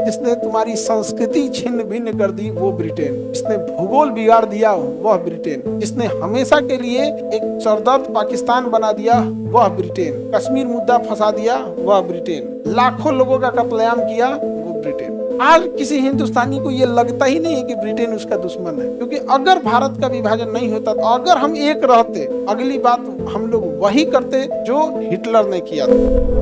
जिसने तुम्हारी संस्कृति छिन्न भिन्न कर दी वो ब्रिटेन, जिसने भूगोल बिगाड़ दिया वह ब्रिटेन, जिसने हमेशा के लिए एक सरदर्द पाकिस्तान बना दिया वह ब्रिटेन, कश्मीर मुद्दा फंसा दिया वह ब्रिटेन, लाखों लोगों का कत्लेआम किया वो ब्रिटेन। आज किसी हिंदुस्तानी को ये लगता ही नहीं है कि ब्रिटेन उसका दुश्मन है, क्योंकि अगर भारत का विभाजन नहीं होता तो अगर हम एक रहते, अगली बात हम लोग वही करते जो हिटलर ने किया था।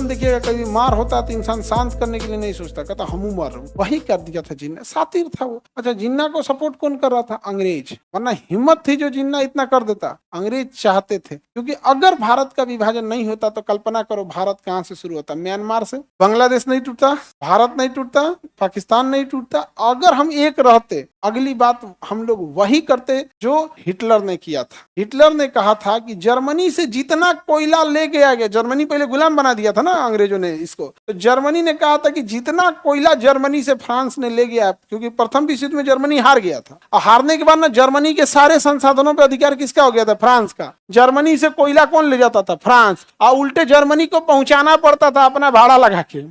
देखिएगा कभी मार होता तो इंसान शांत करने के लिए नहीं सोचता, कहता हमू मार रहा हूँ, वही कर दिया था जिन्ना। सातिर था वो। अच्छा, जिन्ना को सपोर्ट कौन कर रहा था? अंग्रेज। वरना हिम्मत थी जो जिन्ना इतना कर देता। अंग्रेज चाहते थे, क्योंकि अगर भारत का विभाजन नहीं होता तो कल्पना करो भारत कहाँ से शुरू होता? म्यांमार से। बांग्लादेश नहीं टूटता, भारत नहीं टूटता, पाकिस्तान नहीं टूटता। अगर हम एक रहते, अगली बात हम लोग वही करते जो हिटलर ने किया था। हिटलर ने कहा था कि जर्मनी से जितना कोयला ले गया गया, जर्मनी पहले गुलाम बना दिया था ना अंग्रेजों ने इसको, तो जर्मनी ने कहा था कि जितना कोयला जर्मनी से फ्रांस ने ले गया, क्योंकि प्रथम विश्व युद्ध में जर्मनी हार गया था, और हारने के बाद ना जर्मनी के सारे संसाधनों पर अधिकार किसका हो गया था? फ्रांस का। जर्मनी से कोयला कौन ले जाता था? फ्रांस। और उल्टे जर्मनी को पहुंचाना पड़ता था अपना भाड़ा लगा के।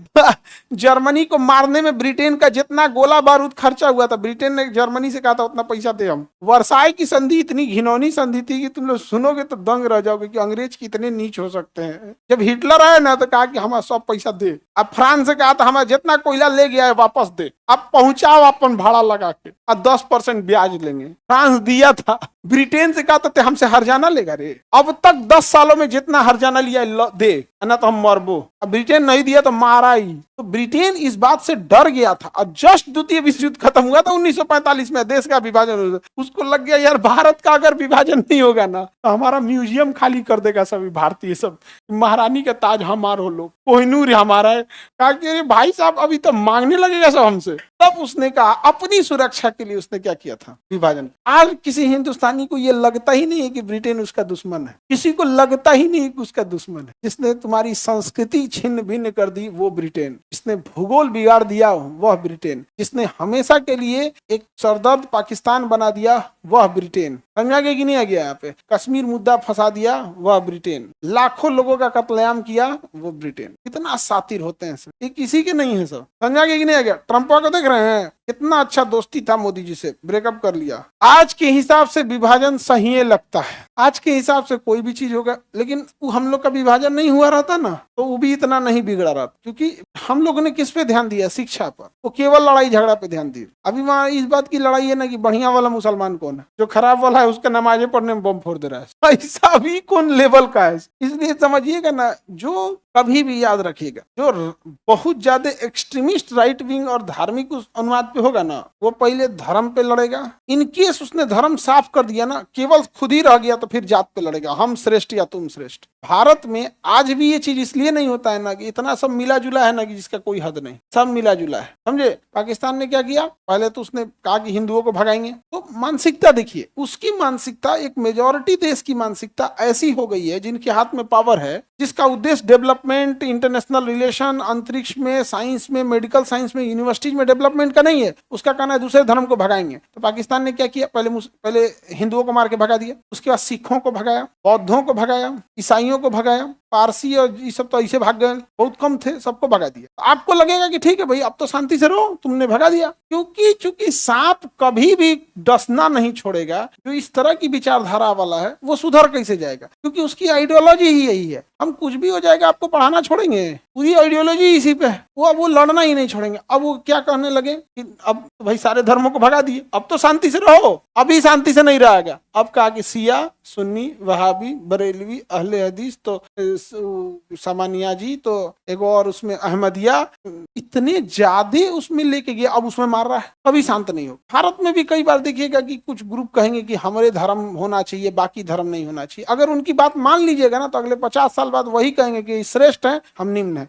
जर्मनी को मारने में ब्रिटेन का जितना गोला बारूद खर्चा हुआ था, ब्रिटेन ने जर्मनी से कहा था उतना पैसा दे हम। वर्साई की संधि इतनी घिनौनी संधि थी कि तुम लोग सुनोगे तो दंग रह जाओगे कि अंग्रेज कितने नीच हो सकते हैं। जब हिटलर आया ना तो कहा कि हमारा सब पैसा दे। अब फ्रांस से कहा था हमारा जितना कोयला ले गया है वापस दे, अब पहुंचाओ अपन भाड़ा लगा के, और 10% ब्याज लेंगे। फ्रांस दिया था। ब्रिटेन से कहा था हमसे हर्जाना लेगा रे, अब तक 10 सालों में जितना हर्जाना लिया दे, ना तो हम मरबो। अब ब्रिटेन नहीं दिया तो मारा ही। तो ब्रिटेन इस बात से डर गया था। और जस्ट द्वितीय विश्व युद्ध खत्म हुआ था 1945 में, देश का विभाजन हुआ। उसको लग गया यार भारत का अगर विभाजन नहीं होगा ना तो हमारा म्यूजियम खाली कर देगा सभी भारतीय, सब महारानी का ताज हमारा हो, लोग कोहिनूर हमारा है। कहा कि अरे भाई साहब अभी तो मांगने लगेगा सब हमसे। तब उसने कहा अपनी सुरक्षा के लिए उसने क्या किया था? विभाजन। आज किसी हिंदुस्तानी को यह लगता ही नहीं है कि ब्रिटेन उसका दुश्मन है, किसी को लगता ही नहीं कि उसका दुश्मन है। जिसने तुम्हारी संस्कृति छिन्न भिन्न कर दी वो ब्रिटेन, जिसने भूगोल बिगाड़ दिया वह ब्रिटेन, जिसने हमेशा के लिए एक सरदर्द पाकिस्तान बना दिया वह ब्रिटेन। समझा गया कि नहीं आ गया? यहाँ पे कश्मीर मुद्दा फंसा दिया वह ब्रिटेन, लाखों लोगों का कत्लेआम किया वो ब्रिटेन। कितना सातिर होते हैं सब, ये किसी के नहीं है सब। समझा गया कि नहीं आ गया? ट्रंपा को देख रहे हैं, कितना अच्छा दोस्ती था मोदी जी से, ब्रेकअप कर लिया। आज के हिसाब से विभाजन सही लगता है, आज के हिसाब से कोई भी चीज होगा, लेकिन हम लोग का विभाजन नहीं हुआ रहता ना तो वो भी इतना नहीं बिगड़ा रहा, क्योंकि हम लोगों ने किस पे ध्यान दिया? शिक्षा पर। वो केवल लड़ाई झगड़ा पे ध्यान दिया। अभी वहां इस बात की लड़ाई है ना कि बढ़िया वाला मुसलमान कौन है, जो खराब वाला है उसका नमाजें पढ़ने में बम फोड़ दे रहा है। ऐसा भी कौन लेवल का है? इसलिए समझिएगा ना, जो कभी भी याद रखिएगा, जो बहुत ज्यादा एक्सट्रीमिस्ट राइट विंग और धार्मिक उस अनुवाद पे होगा ना, वो पहले धर्म पे लड़ेगा। इनकेस उसने धर्म साफ कर दिया ना, केवल खुद ही रह गया तो फिर जात पे लड़ेगा, हम श्रेष्ठ या तुम श्रेष्ठ। भारत में आज भी ये चीज इसलिए नहीं होता है ना कि इतना सब मिला जुला है ना कि जिसका कोई हद नहीं, सब मिला जुला है। समझे? पाकिस्तान ने क्या किया? पहले तो उसने कहा कि हिंदुओं को भगाएंगे। तो मानसिकता देखिए, उसकी मानसिकता, एक मेजोरिटी देश की मानसिकता ऐसी हो गई है जिनके हाथ में पावर है, जिसका उद्देश्य डेवलपमेंट, इंटरनेशनल रिलेशन, अंतरिक्ष में, साइंस में, मेडिकल साइंस में, यूनिवर्सिटीज में डेवलपमेंट का नहीं है। उसका कहना है दूसरे धर्म को भगाएंगे। तो पाकिस्तान ने क्या किया? पहले हिंदुओं को मार के भगा दिया, उसके बाद सिखों को भगाया, बौद्धों को भगाया, ईसाइयों को भगाया, पारसी और ये सब तो ऐसे भाग गए, बहुत कम थे, सबको भगा दिया। आपको लगेगा कि ठीक है भाई अब तो शांति से रहो, तुमने भगा दिया। क्योंकि चूंकि सांप कभी भी डसना नहीं छोड़ेगा, जो इस तरह की विचारधारा वाला है वो सुधर कैसे जाएगा? क्योंकि उसकी आइडियोलॉजी ही यही है। हम कुछ भी हो जाएगा आपको पढ़ाना छोड़ेंगे, पूरी आइडियोलॉजी इसी पे है। वो लड़ना ही नहीं छोड़ेंगे। अब वो क्या कहने लगे कि अब भाई सारे धर्मों को भगा दिए, अब तो शांति से रहो। अभी शांति से नहीं रहेगा। अब कहा कि शिया, सुन्नी, वहाबी, बरेलवी, अहले हदीस, तो सामानियाजी, तो एक और उसमें अहमदिया, इतने ज्यादा उसमें लेके गया, अब उसमें मार रहा है। कभी शांत नहीं हो। भारत में भी कई बार देखिएगा कि कुछ ग्रुप कहेंगे कि हमारे धर्म होना चाहिए, बाकी धर्म नहीं होना चाहिए। अगर उनकी बात मान लीजिएगा ना तो अगले 50 साल बाद वही कहेंगे कि श्रेष्ठ है, हम निम्न है।